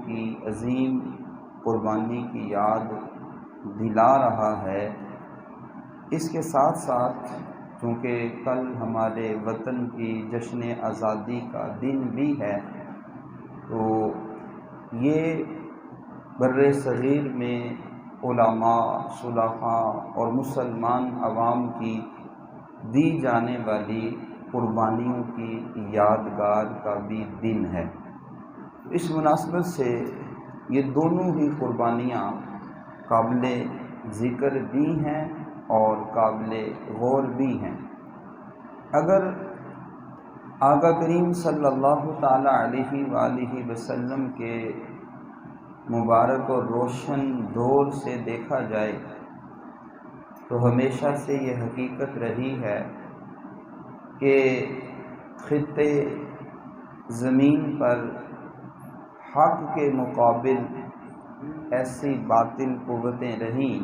کی عظیم قربانی کی یاد دلا رہا ہے۔ اس کے ساتھ ساتھ چونکہ کل ہمارے وطن کی جشن آزادی کا دن بھی ہے، تو یہ بر صغیر میں علماء، صلحاء اور مسلمان عوام کی دی جانے والی قربانیوں کی یادگار کا بھی دن ہے۔ اس مناسبت سے یہ دونوں ہی قربانیاں قابل ذکر بھی ہیں اور قابل غور بھی ہیں۔ اگر آقا کریم صلی اللہ تعالی علیہ وآلہ وسلم کے مبارک اور روشن دور سے دیکھا جائے تو ہمیشہ سے یہ حقیقت رہی ہے کہ خطے زمین پر حق کے مقابل ایسی باطل قوتیں رہیں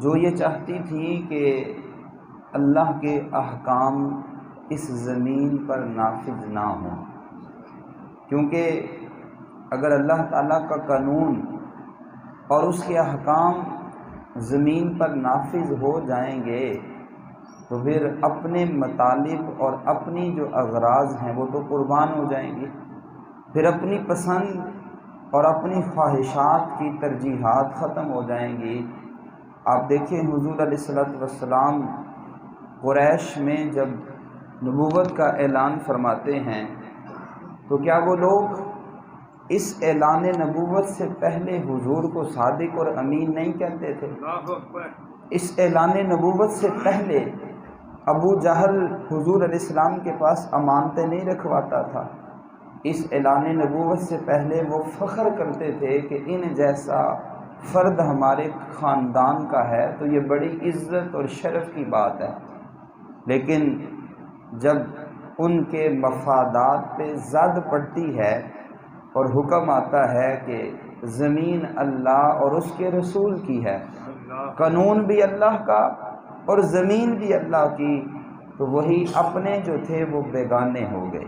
جو یہ چاہتی تھیں کہ اللہ کے احکام اس زمین پر نافذ نہ ہوں، کیونکہ اگر اللہ تعالیٰ کا قانون اور اس کے احکام زمین پر نافذ ہو جائیں گے تو پھر اپنے مطالب اور اپنی جو اغراض ہیں وہ تو قربان ہو جائیں گے، پھر اپنی پسند اور اپنی خواہشات کی ترجیحات ختم ہو جائیں گی۔ آپ دیکھیں حضور علیہ السلام قریش میں جب نبوت کا اعلان فرماتے ہیں تو کیا وہ لوگ اس اعلان نبوت سے پہلے حضور کو صادق اور امین نہیں کہتے تھے؟ اس اعلان نبوت سے پہلے ابو جہل حضور علیہ السلام کے پاس امانتیں نہیں رکھواتا تھا۔ اس اعلان نبوت سے پہلے وہ فخر کرتے تھے کہ ان جیسا فرد ہمارے خاندان کا ہے تو یہ بڑی عزت اور شرف کی بات ہے، لیکن جب ان کے مفادات پہ زد پڑتی ہے اور حکم آتا ہے کہ زمین اللہ اور اس کے رسول کی ہے، قانون بھی اللہ کا اور زمین بھی اللہ کی، تو وہی اپنے جو تھے وہ بیگانے ہو گئے،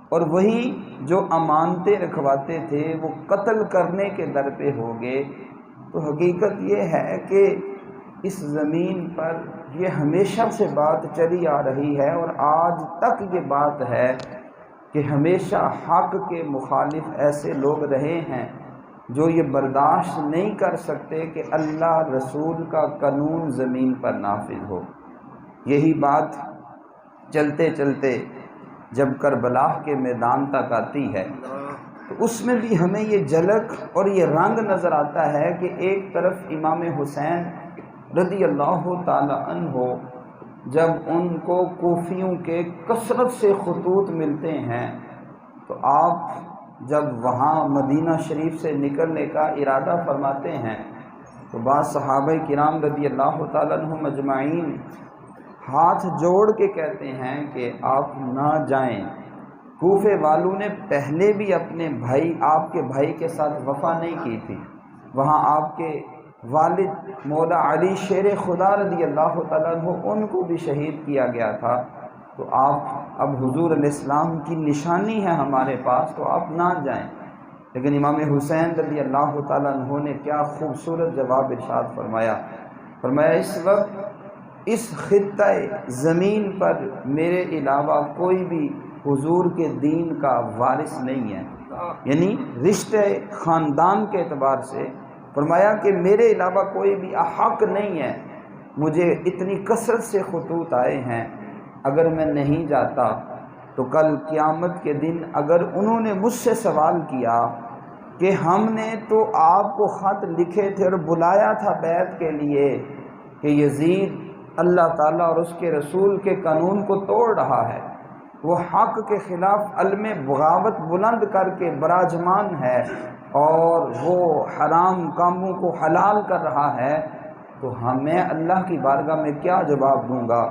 اور وہی جو امانتیں رکھواتے تھے وہ قتل کرنے کے در پہ ہو گئے۔ تو حقیقت یہ ہے کہ اس زمین پر یہ ہمیشہ سے بات چلی آ رہی ہے اور آج تک یہ بات ہے کہ ہمیشہ حق کے مخالف ایسے لوگ رہے ہیں جو یہ برداشت نہیں کر سکتے کہ اللہ رسول کا قانون زمین پر نافذ ہو۔ یہی بات چلتے چلتے جب کربلا کے میدان تک آتی ہے تو اس میں بھی ہمیں یہ جھلک اور یہ رنگ نظر آتا ہے کہ ایک طرف امام حسین رضی اللہ تعالی عنہ جب ان کو کوفیوں کے کثرت سے خطوط ملتے ہیں تو آپ جب وہاں مدینہ شریف سے نکلنے کا ارادہ فرماتے ہیں تو بعض صحابہ کرام رضی اللہ تعالیٰ عنہم اجمعین ہاتھ جوڑ کے کہتے ہیں کہ آپ نہ جائیں۔ کوفے والوں نے پہلے بھی اپنے بھائی، آپ کے بھائی کے ساتھ وفا نہیں کی تھی، وہاں آپ کے والد مولا علی شیر خدا رضی اللہ تعالیٰ عنہ ان کو بھی شہید کیا گیا تھا، تو آپ اب حضور علیہ السلام کی نشانی ہے ہمارے پاس تو آپ نہ جائیں۔ لیکن امام حسین رضی اللہ تعالیٰ عنہ نے کیا خوبصورت جواب ارشاد فرمایا اس وقت اس خطہ زمین پر میرے علاوہ کوئی بھی حضور کے دین کا وارث نہیں ہے، یعنی رشتے خاندان کے اعتبار سے فرمایا کہ میرے علاوہ کوئی بھی احق نہیں ہے۔ مجھے اتنی کثرت سے خطوط آئے ہیں، اگر میں نہیں جاتا تو کل قیامت کے دن اگر انہوں نے مجھ سے سوال کیا کہ ہم نے تو آپ کو خط لکھے تھے اور بلایا تھا بیعت کے لیے کہ یزید اللہ تعالیٰ اور اس کے رسول کے قانون کو توڑ رہا ہے، وہ حق کے خلاف علم بغاوت بلند کر کے براجمان ہے اور وہ حرام کاموں کو حلال کر رہا ہے، تو ہمیں اللہ کی بارگاہ میں کیا جواب دوں گا؟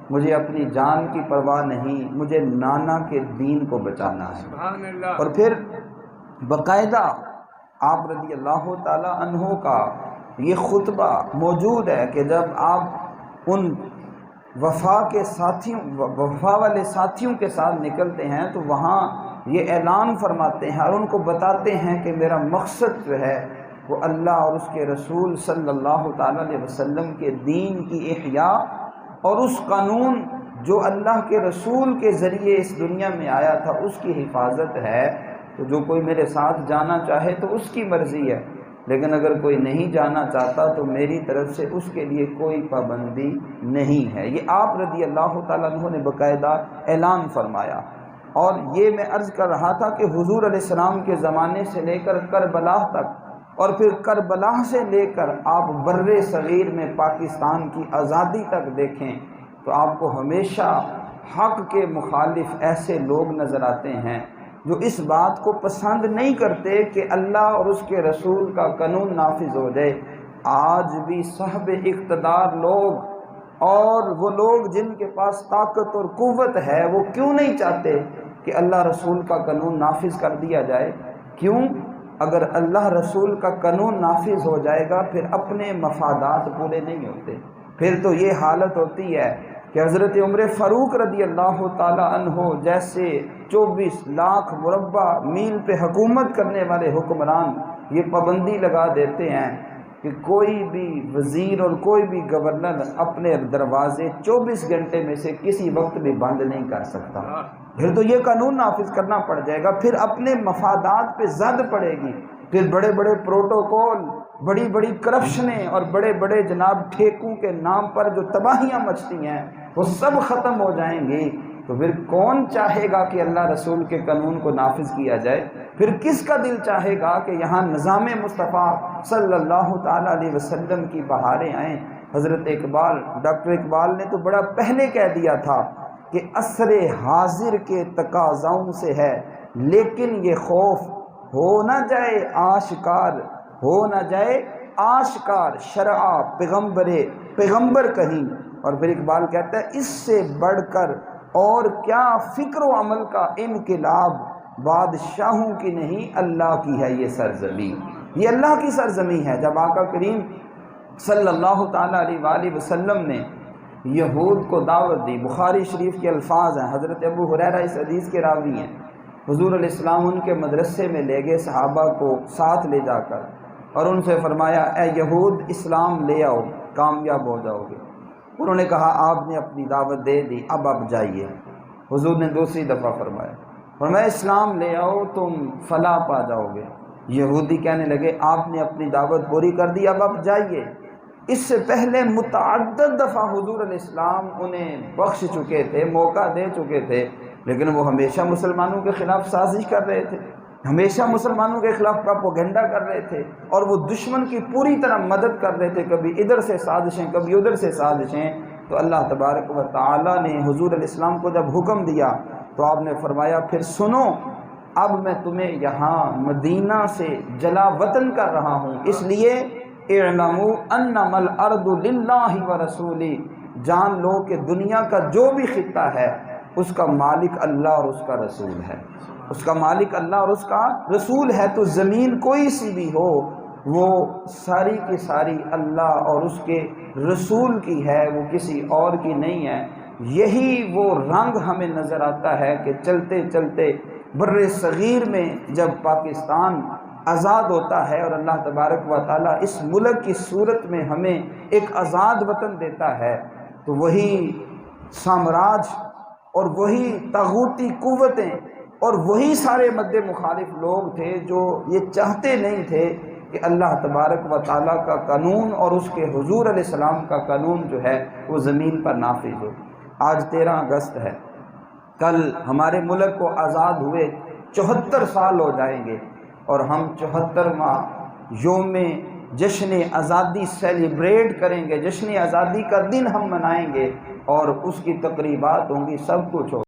مجھے اپنی جان کی پرواہ نہیں، مجھے نانا کے دین کو بچانا ہے۔ اور پھر باقاعدہ آپ رضی اللہ تعالی عنہ کا یہ خطبہ موجود ہے کہ جب آپ ان وفا والے ساتھیوں کے ساتھ نکلتے ہیں تو وہاں یہ اعلان فرماتے ہیں اور ان کو بتاتے ہیں کہ میرا مقصد جو ہے وہ اللہ اور اس کے رسول صلی اللہ تعالیٰ علیہ وسلم کے دین کی احیاء اور اس قانون جو اللہ کے رسول کے ذریعے اس دنیا میں آیا تھا اس کی حفاظت ہے۔ تو جو کوئی میرے ساتھ جانا چاہے تو اس کی مرضی ہے، لیکن اگر کوئی نہیں جانا چاہتا تو میری طرف سے اس کے لیے کوئی پابندی نہیں ہے۔ یہ آپ رضی اللہ تعالیٰ عنہ نے باقاعدہ اعلان فرمایا۔ اور یہ میں عرض کر رہا تھا کہ حضور علیہ السلام کے زمانے سے لے کر کربلا تک اور پھر کربلا سے لے کر آپ بر صغیر میں پاکستان کی آزادی تک دیکھیں تو آپ کو ہمیشہ حق کے مخالف ایسے لوگ نظر آتے ہیں جو اس بات کو پسند نہیں کرتے کہ اللہ اور اس کے رسول کا قانون نافذ ہو جائے۔ آج بھی صاحب اقتدار لوگ اور وہ لوگ جن کے پاس طاقت اور قوت ہے وہ کیوں نہیں چاہتے کہ اللہ رسول کا قانون نافذ کر دیا جائے؟ کیوں؟ اگر اللہ رسول کا قانون نافذ ہو جائے گا پھر اپنے مفادات پورے نہیں ہوتے، پھر تو یہ حالت ہوتی ہے کہ حضرت عمر فاروق رضی اللہ تعالی عنہ جیسے 24 لاکھ مربع میل پہ حکومت کرنے والے حکمران یہ پابندی لگا دیتے ہیں کہ کوئی بھی وزیر اور کوئی بھی گورنر اپنے دروازے 24 گھنٹے میں سے کسی وقت بھی بند نہیں کر سکتا۔ پھر تو یہ قانون نافذ کرنا پڑ جائے گا، پھر اپنے مفادات پہ زد پڑے گی، پھر بڑے بڑے پروٹوکول، بڑی بڑی کرپشنیں اور بڑے بڑے جناب ٹھیکوں کے نام پر جو تباہیاں مچتی ہیں وہ سب ختم ہو جائیں گی۔ تو پھر کون چاہے گا کہ اللہ رسول کے قانون کو نافذ کیا جائے؟ پھر کس کا دل چاہے گا کہ یہاں نظام مصطفیٰ صلی اللہ تعالیٰ علیہ وسلم کی بہاریں آئیں؟ حضرت اقبال، ڈاکٹر اقبال نے تو بڑا پہلے کہہ دیا تھا کہ عصر حاضر کے تقاضاؤں سے ہے، لیکن یہ خوف ہو نہ جائے آشکار، ہو نہ جائے آشکار شرع پیغمبر کہیں۔ اور پھر اقبال کہتا ہے اس سے بڑھ کر اور کیا فکر و عمل کا انقلاب، بادشاہوں کی نہیں اللہ کی ہے یہ سرزمین، یہ اللہ کی سرزمین ہے۔ جب آقا کریم صلی اللہ تعالیٰ علیہ وآلہ وسلم نے یہود کو دعوت دی، بخاری شریف کے الفاظ ہیں، حضرت ابو ہریرہ اس حدیث کے راوی ہیں، حضور علیہ السلام ان کے مدرسے میں لے گئے صحابہ کو ساتھ لے جا کر اور ان سے فرمایا اے یہود اسلام لے آؤ کامیاب ہو جاؤ گے۔ انہوں نے کہا آپ نے اپنی دعوت دے دی، اب آپ جائیے۔ حضور نے دوسری دفعہ فرمایا اسلام لے آؤ تم فلاح پا جاؤ گے۔ یہودی کہنے لگے آپ نے اپنی دعوت پوری کر دی، اب آپ جائیے۔ اس سے پہلے متعدد دفعہ حضور علیہ السلام انہیں بخش چکے تھے، موقع دے چکے تھے، لیکن وہ ہمیشہ مسلمانوں کے خلاف سازش کر رہے تھے، ہمیشہ مسلمانوں کے خلاف پروپیگنڈا کر رہے تھے اور وہ دشمن کی پوری طرح مدد کر رہے تھے، کبھی ادھر سے سازشیں کبھی ادھر سے سازشیں۔ تو اللہ تبارک و تعالیٰ نے حضور علیہ السلام کو جب حکم دیا تو آپ نے فرمایا پھر سنو، اب میں تمہیں یہاں مدینہ سے جلا وطن کر رہا ہوں، اس لیے اعلموا انما الارض للہ ورسولہ، جان لو کہ دنیا کا جو بھی خطہ ہے اس کا مالک اللہ اور اس کا رسول ہے، اس کا مالک اللہ اور اس کا رسول ہے۔ تو زمین کوئی سی بھی ہو وہ ساری کی ساری اللہ اور اس کے رسول کی ہے، وہ کسی اور کی نہیں ہے۔ یہی وہ رنگ ہمیں نظر آتا ہے کہ چلتے چلتے بر صغیر میں جب پاکستان آزاد ہوتا ہے اور اللہ تبارک و تعالیٰ اس ملک کی صورت میں ہمیں ایک آزاد وطن دیتا ہے، تو وہی سامراج اور وہی طاغوتی قوتیں اور وہی سارے مد مخالف لوگ تھے جو یہ چاہتے نہیں تھے کہ اللہ تبارک و تعالیٰ کا قانون اور اس کے حضور علیہ السلام کا قانون جو ہے وہ زمین پر نافذ ہو۔ آج 13 اگست ہے، کل ہمارے ملک کو آزاد ہوئے 74 سال ہو جائیں گے اور ہم 74واں یوم جشن آزادی سیلیبریٹ کریں گے، جشن آزادی کا دن ہم منائیں گے اور اس کی تقریبات ہوں گی، سب کچھ ہوگا۔